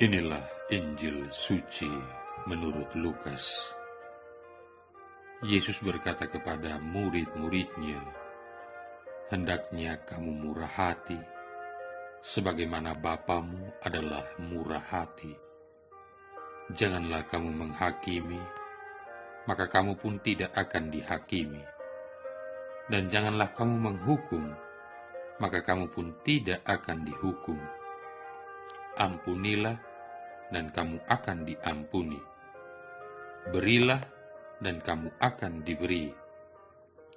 Inilah Injil suci menurut Lukas. Yesus berkata kepada murid-muridnya, "Hendaknya kamu murah hati, sebagaimana Bapamu adalah murah hati. Janganlah kamu menghakimi, maka kamu pun tidak akan dihakimi. Dan janganlah kamu menghukum, maka kamu pun tidak akan dihukum. Ampunilah, dan kamu akan diampuni. Berilah, dan kamu akan diberi.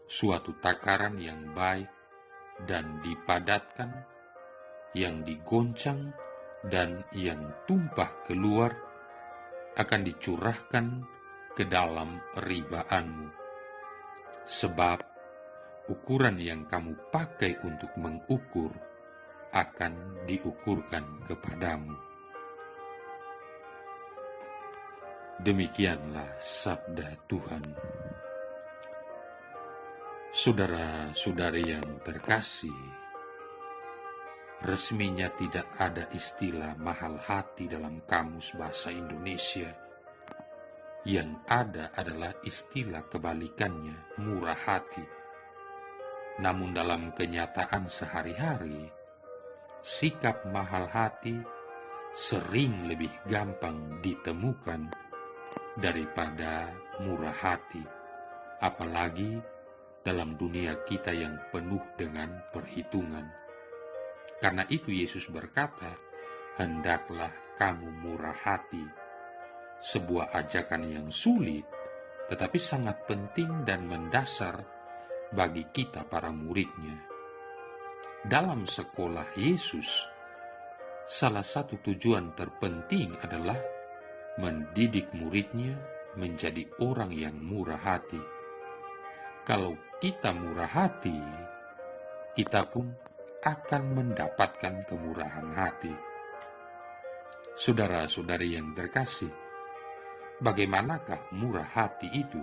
Suatu takaran yang baik dan dipadatkan, yang digoncang dan yang tumpah keluar, akan dicurahkan ke dalam ribaanmu. Sebab ukuran yang kamu pakai untuk mengukur akan diukurkan kepadamu." Demikianlah sabda Tuhan. Saudara-saudari yang terkasih, resminya tidak ada istilah mahal hati dalam kamus bahasa Indonesia. Yang ada adalah istilah kebalikannya, murah hati. Namun dalam kenyataan sehari-hari, sikap mahal hati sering lebih gampang ditemukan daripada murah hati, apalagi dalam dunia kita yang penuh dengan perhitungan. Karena itu Yesus berkata, "Hendaklah kamu murah hati." Sebuah ajakan yang sulit, tetapi sangat penting dan mendasar bagi kita para muridnya. Dalam sekolah Yesus, salah satu tujuan terpenting adalah mendidik muridnya menjadi orang yang murah hati. Kalau kita murah hati, kita pun akan mendapatkan kemurahan hati. Saudara-saudari yang terkasih, bagaimanakah murah hati itu?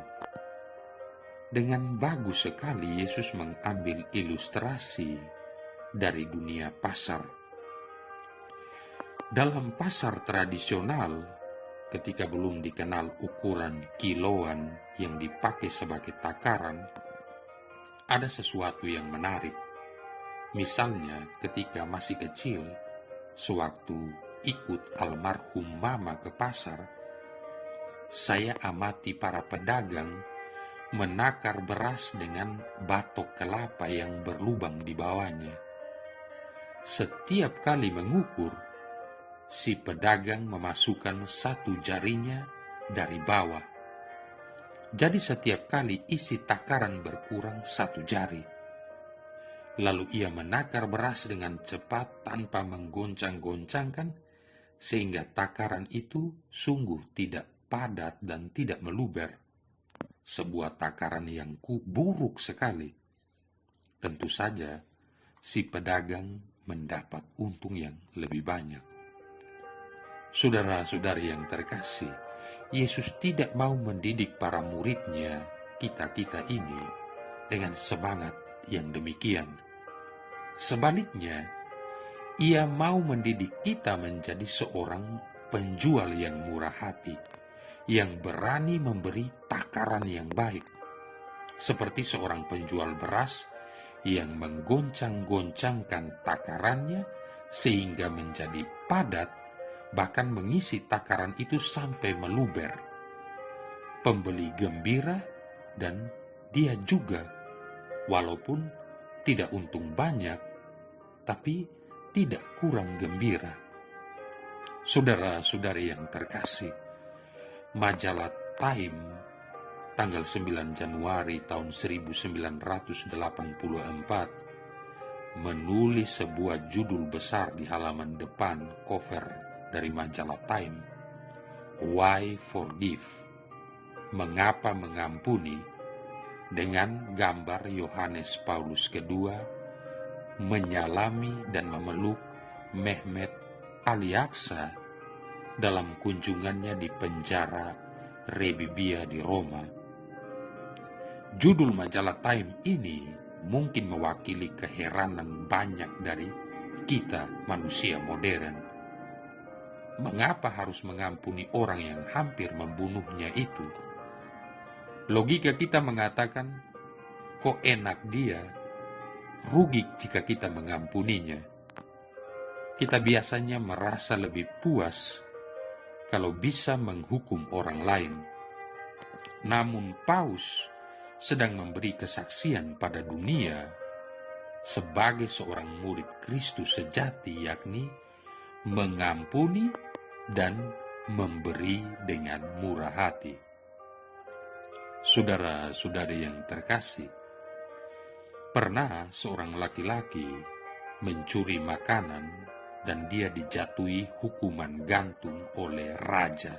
Dengan bagus sekali Yesus mengambil ilustrasi dari dunia pasar. Dalam pasar tradisional, ketika belum dikenal ukuran kiloan yang dipakai sebagai takaran, ada sesuatu yang menarik. Misalnya ketika masih kecil, sewaktu ikut almarhum mama ke pasar, saya amati para pedagang menakar beras dengan batok kelapa yang berlubang di bawahnya. Setiap kali mengukur, si pedagang memasukkan satu jarinya dari bawah. Jadi setiap kali isi takaran berkurang satu jari. Lalu ia menakar beras dengan cepat tanpa menggoncang-goncangkan, sehingga takaran itu sungguh tidak padat dan tidak meluber. Sebuah takaran yang buruk sekali. Tentu saja si pedagang mendapat untung yang lebih banyak. Saudara-saudari yang terkasih, Yesus tidak mau mendidik para muridnya, kita-kita ini, dengan semangat yang demikian. Sebaliknya, ia mau mendidik kita menjadi seorang penjual yang murah hati, yang berani memberi takaran yang baik, seperti seorang penjual beras yang menggoncang-goncangkan takarannya sehingga menjadi padat, bahkan mengisi takaran itu sampai meluber. Pembeli gembira dan dia juga, walaupun tidak untung banyak, tapi tidak kurang gembira. Saudara-saudari yang terkasih, majalah Time tanggal 9 Januari tahun 1984 menulis sebuah judul besar di halaman depan cover dari majalah Time, "Why Forgive?" Mengapa mengampuni, dengan gambar Yohanes Paulus II menyalami dan memeluk Mehmet Ali Aksa dalam kunjungannya di penjara Rebibbia di Roma. Judul majalah Time ini mungkin mewakili keheranan banyak dari kita manusia modern. Mengapa harus mengampuni orang yang hampir membunuhnya itu? Logika kita mengatakan, kok enak dia, rugi jika kita mengampuninya. Kita biasanya merasa lebih puas kalau bisa menghukum orang lain. Namun Paus sedang memberi kesaksian pada dunia sebagai seorang murid Kristus sejati, yakni mengampuni dan memberi dengan murah hati. Saudara-saudari yang terkasih, pernah seorang laki-laki mencuri makanan dan dia dijatuhi hukuman gantung oleh raja.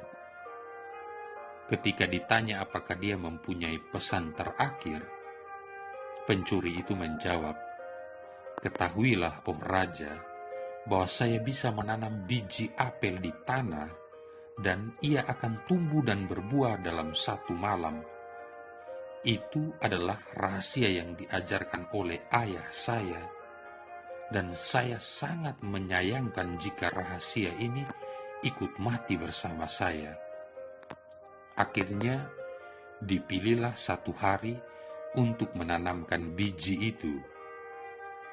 Ketika ditanya apakah dia mempunyai pesan terakhir, pencuri itu menjawab, "Ketahuilah, oh raja, bahwa saya bisa menanam biji apel di tanah dan ia akan tumbuh dan berbuah dalam 1 malam. Itu adalah rahasia yang diajarkan oleh ayah saya, dan saya sangat menyayangkan jika rahasia ini ikut mati bersama saya." Akhirnya dipilihlah 1 hari untuk menanamkan biji itu.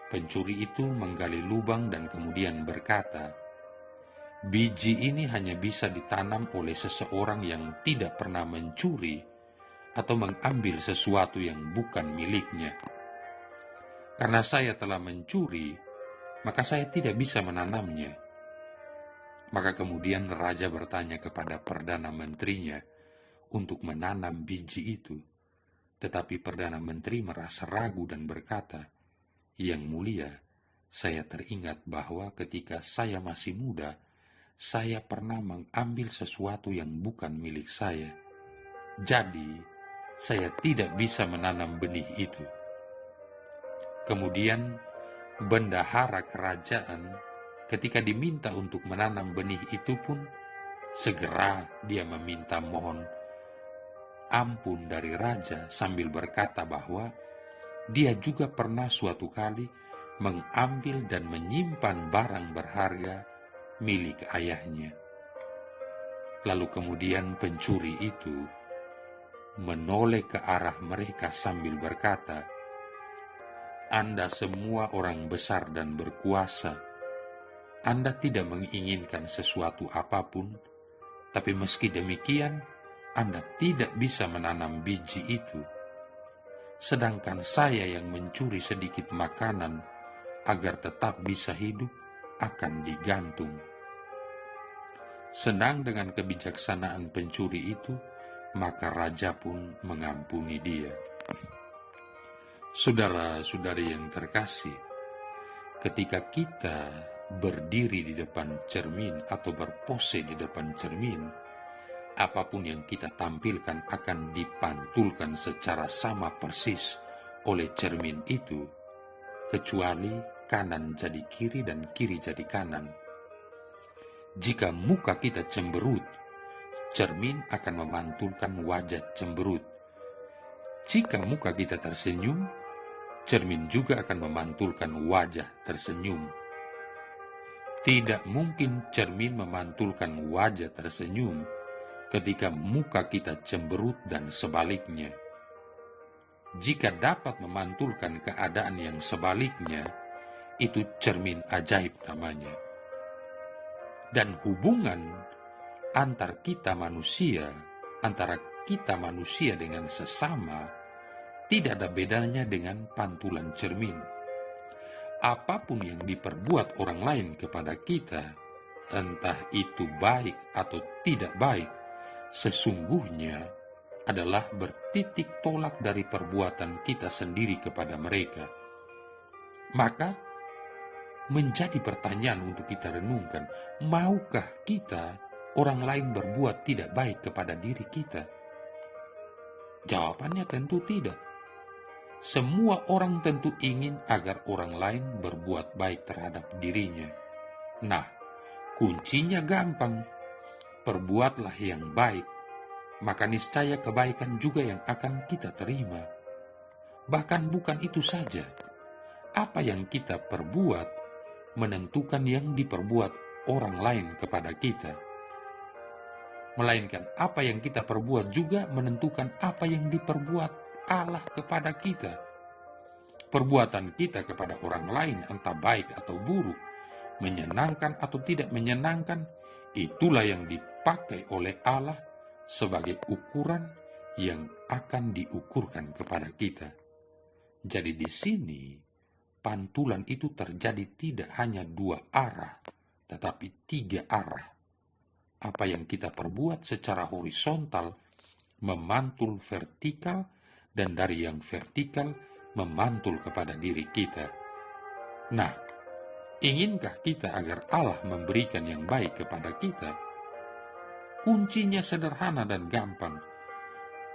Pencuri itu menggali lubang dan kemudian berkata, "Biji ini hanya bisa ditanam oleh seseorang yang tidak pernah mencuri atau mengambil sesuatu yang bukan miliknya. Karena saya telah mencuri, maka saya tidak bisa menanamnya." Maka kemudian raja bertanya kepada Perdana Menterinya untuk menanam biji itu. Tetapi Perdana Menteri merasa ragu dan berkata, "Yang mulia, saya teringat bahwa ketika saya masih muda, saya pernah mengambil sesuatu yang bukan milik saya. Jadi, saya tidak bisa menanam benih itu." Kemudian, bendahara kerajaan ketika diminta untuk menanam benih itu pun, segera dia meminta mohon ampun dari raja sambil berkata bahwa dia juga pernah suatu kali mengambil dan menyimpan barang berharga milik ayahnya. Lalu kemudian pencuri itu menoleh ke arah mereka sambil berkata, "Anda semua orang besar dan berkuasa. Anda tidak menginginkan sesuatu apapun, tapi meski demikian, Anda tidak bisa menanam biji itu. Sedangkan saya yang mencuri sedikit makanan agar tetap bisa hidup akan digantung." Senang dengan kebijaksanaan pencuri itu, maka raja pun mengampuni dia. Saudara-saudari yang terkasih, ketika kita berdiri di depan cermin atau berpose di depan cermin, apapun yang kita tampilkan akan dipantulkan secara sama persis oleh cermin itu, kecuali kanan jadi kiri dan kiri jadi kanan. Jika muka kita cemberut, cermin akan memantulkan wajah cemberut. Jika muka kita tersenyum, cermin juga akan memantulkan wajah tersenyum. Tidak mungkin cermin memantulkan wajah tersenyum ketika muka kita cemberut dan sebaliknya. Jika dapat memantulkan keadaan yang sebaliknya, itu cermin ajaib namanya. Dan hubungan antara kita manusia dengan sesama, tidak ada bedanya dengan pantulan cermin. Apapun yang diperbuat orang lain kepada kita, entah itu baik atau tidak baik, sesungguhnya adalah bertitik tolak dari perbuatan kita sendiri kepada mereka. Maka, menjadi pertanyaan untuk kita renungkan, maukah kita orang lain berbuat tidak baik kepada diri kita? Jawabannya tentu tidak. Semua orang tentu ingin agar orang lain berbuat baik terhadap dirinya. Nah, kuncinya gampang. Perbuatlah yang baik, maka niscaya kebaikan juga yang akan kita terima. Bahkan bukan itu saja, apa yang kita perbuat menentukan yang diperbuat orang lain kepada kita. Melainkan apa yang kita perbuat juga menentukan apa yang diperbuat Allah kepada kita. Perbuatan kita kepada orang lain, entah baik atau buruk, menyenangkan atau tidak menyenangkan, itulah yang dipakai oleh Allah sebagai ukuran yang akan diukurkan kepada kita. Jadi di sini, pantulan itu terjadi tidak hanya 2 arah, tetapi 3 arah. Apa yang kita perbuat secara horizontal memantul vertikal, dan dari yang vertikal memantul kepada diri kita. Nah, inginkah kita agar Allah memberikan yang baik kepada kita? Kuncinya sederhana dan gampang.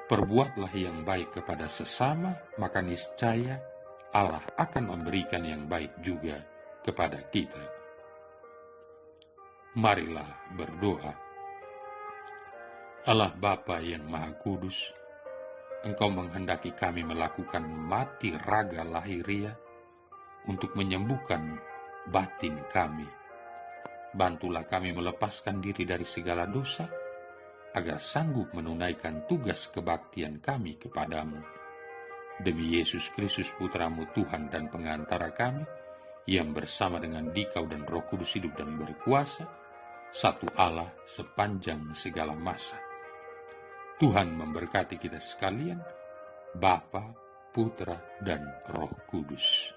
Perbuatlah yang baik kepada sesama, maka niscaya Allah akan memberikan yang baik juga kepada kita. Marilah berdoa. Allah Bapa yang Maha Kudus, Engkau menghendaki kami melakukan mati raga lahiria untuk menyembuhkan batin kami. Bantulah kami melepaskan diri dari segala dosa, agar sanggup menunaikan tugas kebaktian kami kepadamu. Demi Yesus Kristus Putramu Tuhan dan pengantara kami, yang bersama dengan Dikau dan Roh Kudus hidup dan berkuasa, satu Allah sepanjang segala masa. Tuhan memberkati kita sekalian, Bapa, Putra, dan Roh Kudus.